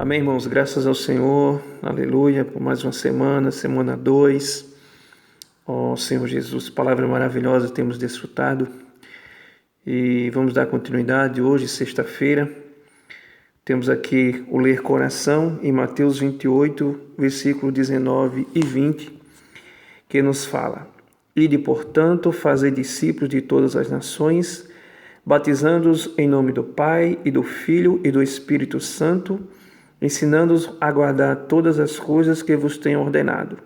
Amém, irmãos? Graças ao Senhor, aleluia, por mais uma semana, semana 2. Ó Senhor Jesus, palavra maravilhosa temos desfrutado e vamos dar continuidade hoje, sexta-feira. Temos aqui o ler coração em Mateus 28, versículo 19 e 20, que nos fala: Ide, portanto, fazei discípulos de todas as nações, batizando-os em nome do Pai e do Filho e do Espírito Santo, ensinando-os a guardar todas as coisas que vos tenho ordenado.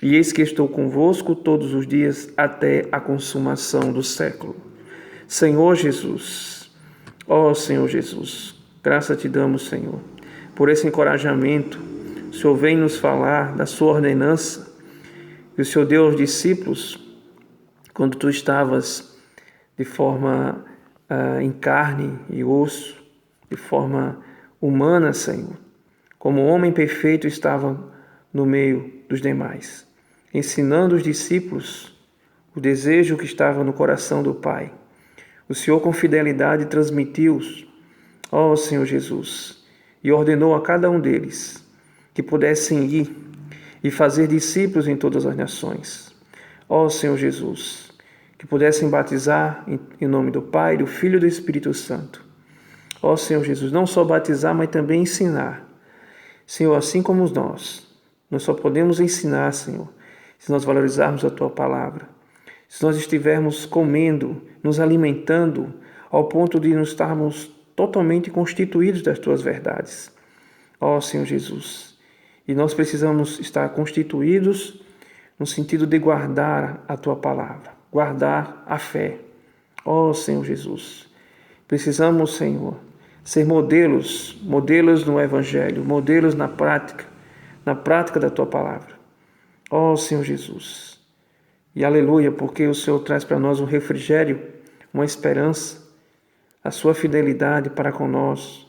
E eis que estou convosco todos os dias até a consumação do século. Senhor Jesus, ó Senhor Jesus, graça te damos, Senhor, por esse encorajamento. O Senhor vem nos falar da sua ordenança, que o Senhor deu aos discípulos quando tu estavas de forma em carne e osso, de forma humana, Senhor. Como homem perfeito estava no meio dos demais, ensinando os discípulos o desejo que estava no coração do Pai. O Senhor com fidelidade transmitiu-os, ó Senhor Jesus, e ordenou a cada um deles que pudessem ir e fazer discípulos em todas as nações. Ó Senhor Jesus, que pudessem batizar em nome do Pai, do Filho e do Espírito Santo. Ó Senhor Jesus, não só batizar, mas também ensinar. Senhor, assim como nós só podemos ensinar, Senhor, se nós valorizarmos a Tua palavra, se nós estivermos comendo, nos alimentando, ao ponto de nos estarmos totalmente constituídos das Tuas verdades. Ó Senhor Jesus, e nós precisamos estar constituídos no sentido de guardar a Tua palavra, guardar a fé. Ó Senhor Jesus, precisamos, Senhor, ser modelos no Evangelho, modelos na prática da Tua palavra. Ó Senhor Jesus, e aleluia, porque o Senhor traz para nós um refrigério, uma esperança, a Sua fidelidade para com nós.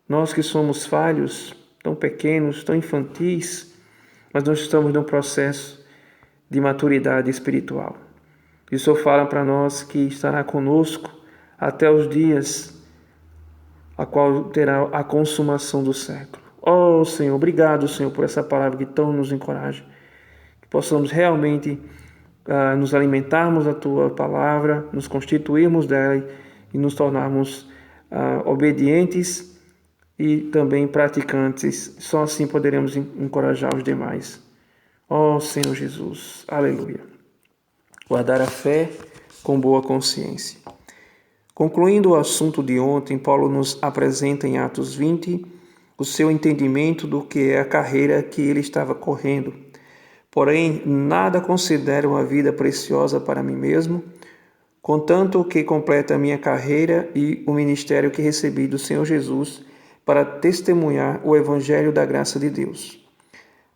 Nós que somos falhos, tão pequenos, tão infantis, mas nós estamos num processo de maturidade espiritual. E o Senhor fala para nós que estará conosco até os dias a qual terá a consumação do século. Oh Senhor, obrigado, Senhor, por essa palavra que tão nos encoraja. Que possamos realmente nos alimentarmos da Tua palavra, nos constituirmos dela e nos tornarmos obedientes e também praticantes. Só assim poderemos encorajar os demais. Oh Senhor Jesus, aleluia. Guardar a fé com boa consciência. Concluindo o assunto de ontem, Paulo nos apresenta em Atos 20 o seu entendimento do que é a carreira que ele estava correndo. Porém, nada considero uma vida preciosa para mim mesmo, contanto que complete a minha carreira e o ministério que recebi do Senhor Jesus para testemunhar o evangelho da graça de Deus.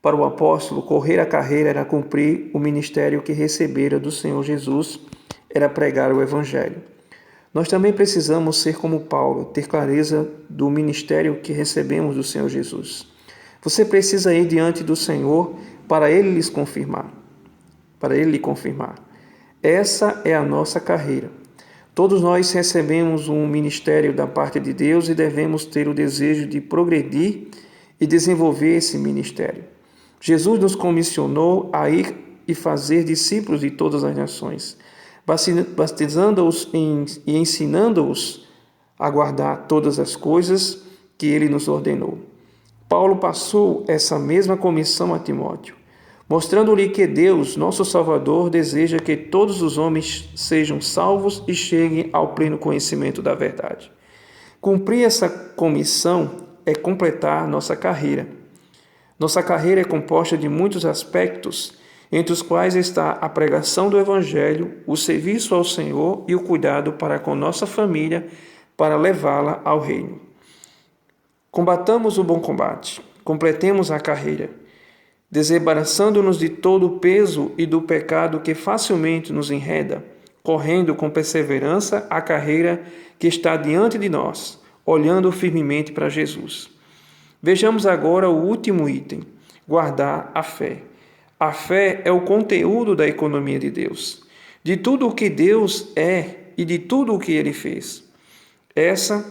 Para o apóstolo, correr a carreira era cumprir o ministério que recebera do Senhor Jesus, era pregar o evangelho. Nós também precisamos ser como Paulo, ter clareza do ministério que recebemos do Senhor Jesus. Você precisa ir diante do Senhor para Ele lhe confirmar. Essa é a nossa carreira. Todos nós recebemos um ministério da parte de Deus e devemos ter o desejo de progredir e desenvolver esse ministério. Jesus nos comissionou a ir e fazer discípulos de todas as nações, batizando-os e ensinando-os a guardar todas as coisas que Ele nos ordenou. Paulo passou essa mesma comissão a Timóteo, mostrando-lhe que Deus, nosso Salvador, deseja que todos os homens sejam salvos e cheguem ao pleno conhecimento da verdade. Cumprir essa comissão é completar nossa carreira. Nossa carreira é composta de muitos aspectos, entre os quais está a pregação do Evangelho, o serviço ao Senhor e o cuidado para com nossa família, para levá-la ao reino. Combatamos o bom combate, completemos a carreira, desembaraçando-nos de todo o peso e do pecado que facilmente nos enreda, correndo com perseverança a carreira que está diante de nós, olhando firmemente para Jesus. Vejamos agora o último item: guardar a fé. A fé é o conteúdo da economia de Deus, de tudo o que Deus é e de tudo o que Ele fez. Essas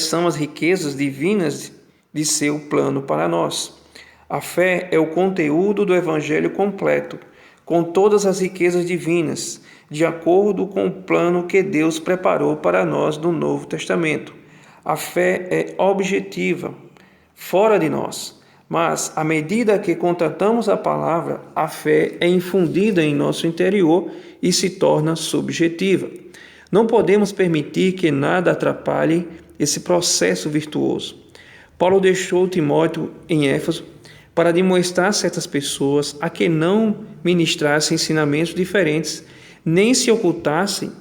são as riquezas divinas de seu plano para nós. A fé é o conteúdo do Evangelho completo, com todas as riquezas divinas, de acordo com o plano que Deus preparou para nós no Novo Testamento. A fé é objetiva, fora de nós, mas à medida que contatamos a palavra, a fé é infundida em nosso interior e se torna subjetiva. Não podemos permitir que nada atrapalhe esse processo virtuoso. Paulo deixou Timóteo em Éfeso para demonstrar a certas pessoas a que não ministrassem ensinamentos diferentes, nem se ocupassem,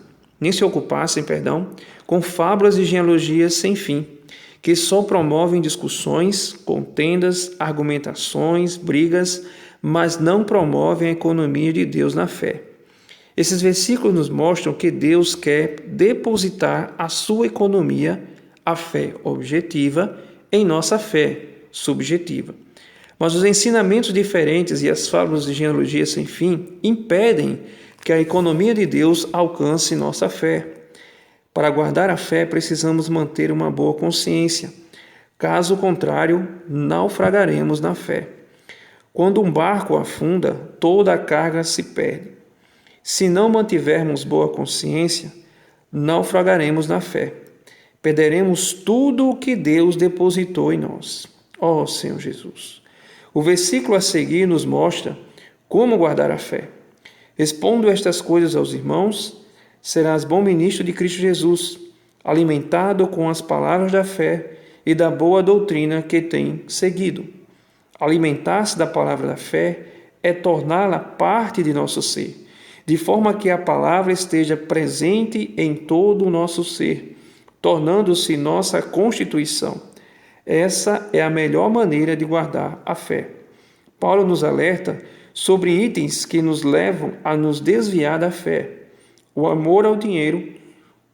com fábulas e genealogias sem fim, que só promovem discussões, contendas, argumentações, brigas, mas não promovem a economia de Deus na fé. Esses versículos nos mostram que Deus quer depositar a sua economia, a fé objetiva, em nossa fé subjetiva. Mas os ensinamentos diferentes e as fábulas de genealogia sem fim impedem que a economia de Deus alcance nossa fé. Para guardar a fé, precisamos manter uma boa consciência. Caso contrário, naufragaremos na fé. Quando um barco afunda, toda a carga se perde. Se não mantivermos boa consciência, naufragaremos na fé. Perderemos tudo o que Deus depositou em nós. Ó Senhor Jesus! O versículo a seguir nos mostra como guardar a fé. Expondo estas coisas aos irmãos, serás bom ministro de Cristo Jesus, alimentado com as palavras da fé e da boa doutrina que tem seguido. Alimentar-se da palavra da fé é torná-la parte de nosso ser, de forma que a palavra esteja presente em todo o nosso ser, tornando-se nossa constituição. Essa é a melhor maneira de guardar a fé. Paulo nos alerta sobre itens que nos levam a nos desviar da fé: o amor ao dinheiro,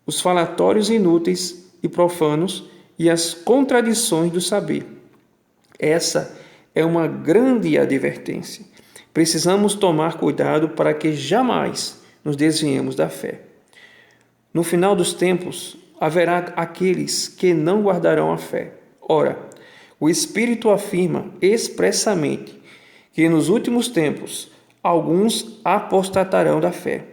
os falatórios inúteis e profanos e as contradições do saber. Essa é uma grande advertência. Precisamos tomar cuidado para que jamais nos desviemos da fé. No final dos tempos, haverá aqueles que não guardarão a fé. Ora, o Espírito afirma expressamente que nos últimos tempos alguns apostatarão da fé.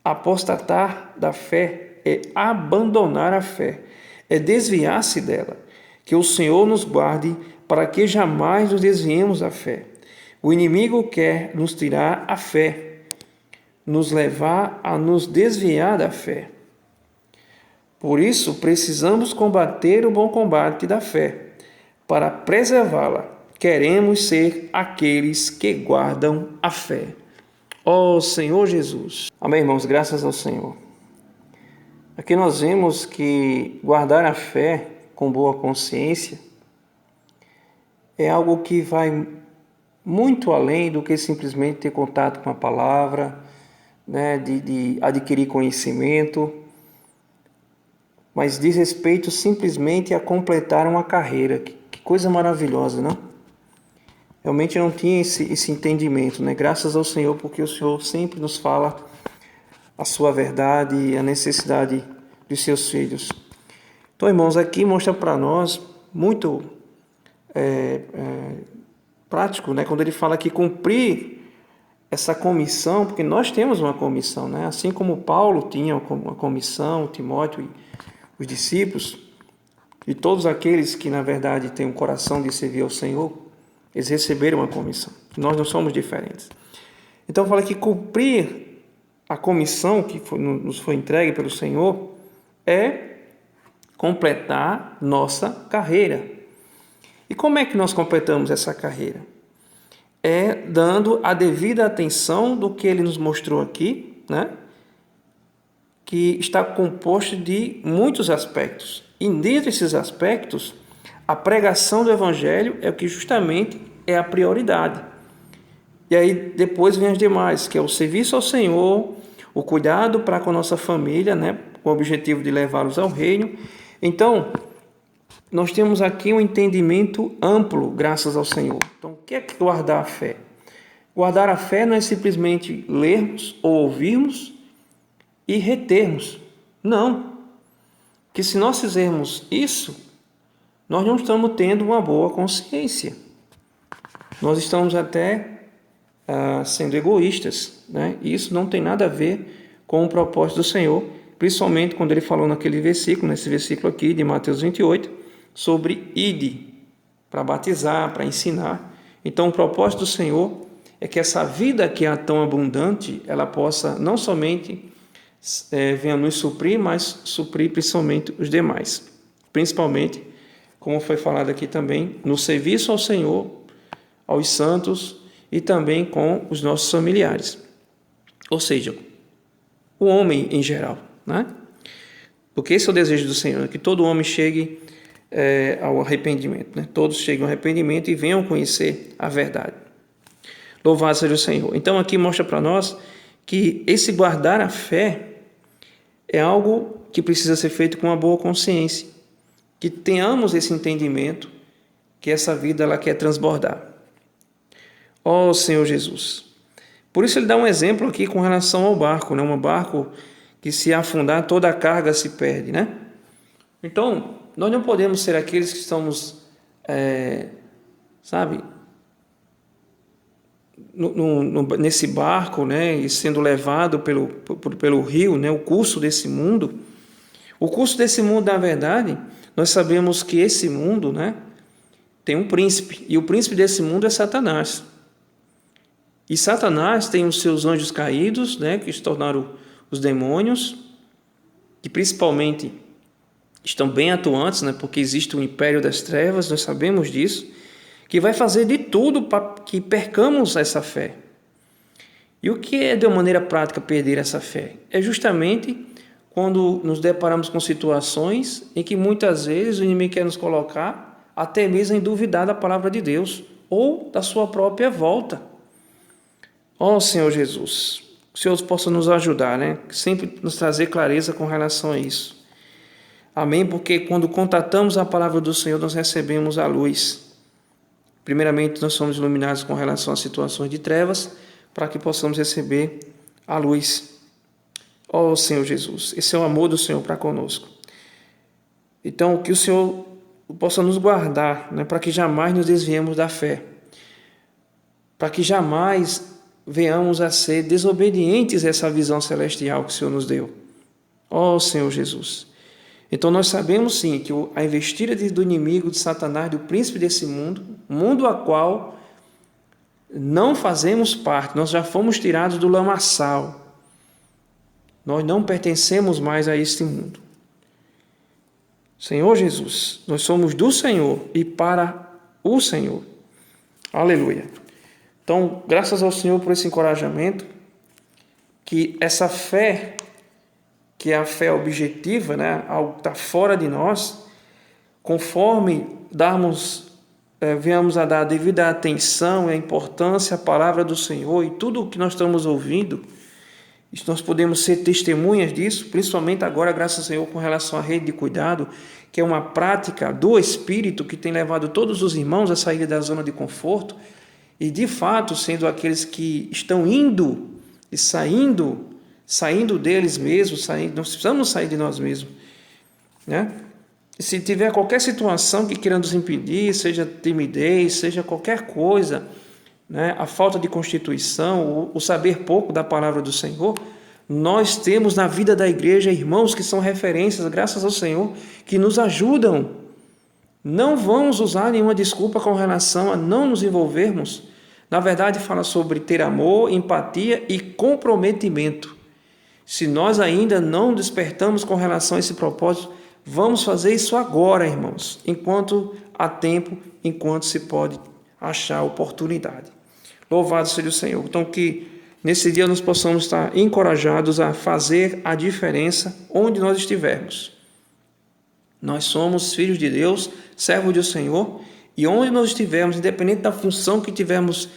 Apostatar da fé é abandonar a fé, é desviar-se dela. Que o Senhor nos guarde para que jamais nos desviemos da fé. O inimigo quer nos tirar a fé, nos levar a nos desviar da fé. Por isso, precisamos combater o bom combate da fé. Para preservá-la, queremos ser aqueles que guardam a fé. Ó Senhor Jesus. Amém, irmãos, graças ao Senhor. Aqui nós vemos que guardar a fé com boa consciência é algo que vai muito além do que simplesmente ter contato com a palavra, de adquirir conhecimento, mas diz respeito simplesmente a completar uma carreira. Que coisa maravilhosa, não? Realmente eu não tinha esse entendimento, Graças ao Senhor, porque o Senhor sempre nos fala a sua verdade e a necessidade dos seus filhos. Então, irmãos, aqui mostra para nós muito prático, Quando ele fala que cumprir essa comissão, porque nós temos uma comissão, Assim como Paulo tinha uma comissão, Timóteo e os discípulos, e todos aqueles que, na verdade, têm um coração de servir ao Senhor, eles receberam uma comissão. Nós não somos diferentes. Então, fala que cumprir a comissão que nos foi entregue pelo Senhor é completar nossa carreira. E como é que nós completamos essa carreira? É dando a devida atenção do que ele nos mostrou aqui, que está composto de muitos aspectos. E dentre esses aspectos, a pregação do Evangelho é o que justamente é a prioridade. E aí depois vem as demais, que é o serviço ao Senhor, o cuidado para com a nossa família, com o objetivo de levá-los ao reino. Então, nós temos aqui um entendimento amplo, graças ao Senhor. Então, o que é guardar a fé? Guardar a fé não é simplesmente lermos ou ouvirmos e retermos. Não. Que se nós fizermos isso, nós não estamos tendo uma boa consciência. Nós estamos até sendo egoístas, né? E isso não tem nada a ver com o propósito do Senhor, principalmente quando ele falou nesse versículo aqui de Mateus 28, sobre ide, para batizar, para ensinar. Então o propósito do Senhor é que essa vida que é tão abundante, ela possa não somente venha nos suprir, mas suprir principalmente os demais. Principalmente, como foi falado aqui também, no serviço ao Senhor, aos santos e também com os nossos familiares. Ou seja, o homem em geral, né? Porque esse é o desejo do Senhor, que todo homem chegue ao arrependimento, né? Todos cheguem ao arrependimento e venham conhecer a verdade. Louvado seja o Senhor. Então aqui mostra para nós que esse guardar a fé é algo que precisa ser feito com uma boa consciência, que tenhamos esse entendimento que essa vida ela quer transbordar. Ó Senhor Jesus. Por isso ele dá um exemplo aqui com relação ao barco, né? Um barco que se afundar toda a carga se perde, né? Então nós não podemos ser aqueles que estamos, nesse barco, né, e sendo levado pelo rio, né, o curso desse mundo. O curso desse mundo, na verdade, nós sabemos que esse mundo, né, tem um príncipe, e o príncipe desse mundo é Satanás. E Satanás tem os seus anjos caídos, né, que se tornaram os demônios, que principalmente estão bem atuantes, né, porque existe o império das trevas, nós sabemos disso, que vai fazer de tudo para que percamos essa fé. E o que é, de uma maneira prática, perder essa fé? É justamente quando nos deparamos com situações em que muitas vezes o inimigo quer nos colocar até mesmo em duvidar da palavra de Deus ou da sua própria volta. Ó Senhor Jesus, o Senhor possa nos ajudar, né? Sempre nos trazer clareza com relação a isso. Amém? Porque quando contatamos a palavra do Senhor, nós recebemos a luz. Primeiramente, nós somos iluminados com relação às situações de trevas, para que possamos receber a luz. Ó Senhor Jesus, esse é o amor do Senhor para conosco. Então, que o Senhor possa nos guardar, né, para que jamais nos desviemos da fé, para que jamais venhamos a ser desobedientes a essa visão celestial que o Senhor nos deu. Ó Senhor Jesus. Então nós sabemos sim que a investida do inimigo, de Satanás, do príncipe desse mundo, mundo a qual não fazemos parte, nós já fomos tirados do lamaçal. Nós não pertencemos mais a este mundo. Senhor Jesus, nós somos do Senhor e para o Senhor. Aleluia. Então, graças ao Senhor por esse encorajamento, que essa fé, que é a fé objetiva, né, algo que está fora de nós, conforme venhamos a dar a devida atenção e a importância à palavra do Senhor e tudo o que nós estamos ouvindo, nós podemos ser testemunhas disso, principalmente agora, graças ao Senhor, com relação à rede de cuidado, que é uma prática do Espírito que tem levado todos os irmãos a sair da zona de conforto e, de fato, sendo aqueles que estão indo e saindo deles mesmos, nós precisamos sair de nós mesmos, né? Se tiver qualquer situação que queira nos impedir, seja timidez, seja qualquer coisa, né, a falta de constituição, o saber pouco da palavra do Senhor, nós temos na vida da igreja irmãos que são referências, graças ao Senhor, que nos ajudam. Não vamos usar nenhuma desculpa com relação a não nos envolvermos. Na verdade, fala sobre ter amor, empatia e comprometimento. Se nós ainda não despertamos com relação a esse propósito, vamos fazer isso agora, irmãos, enquanto há tempo, enquanto se pode achar oportunidade. Louvado seja o Senhor. Então, que nesse dia nós possamos estar encorajados a fazer a diferença onde nós estivermos. Nós somos filhos de Deus, servos do Senhor, e onde nós estivermos, independente da função que estivermos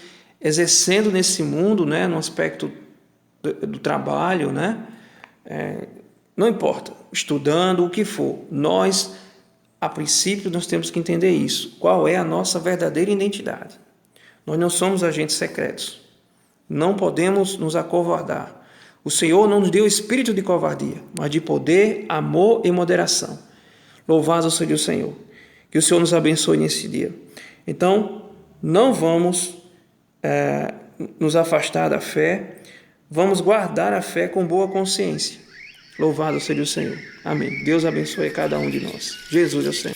exercendo nesse mundo, né, no aspecto do trabalho, né, não importa, estudando, o que for, nós, a princípio, nós temos que entender isso. Qual é a nossa verdadeira identidade? Nós não somos agentes secretos. Não podemos nos acovardar. O Senhor não nos deu espírito de covardia, mas de poder, amor e moderação. Louvado seja o Senhor. Que o Senhor nos abençoe nesse dia. Então, não vamos nos afastar da fé, vamos guardar a fé com boa consciência. Louvado seja o Senhor. Amém. Deus abençoe cada um de nós. Jesus é o Senhor.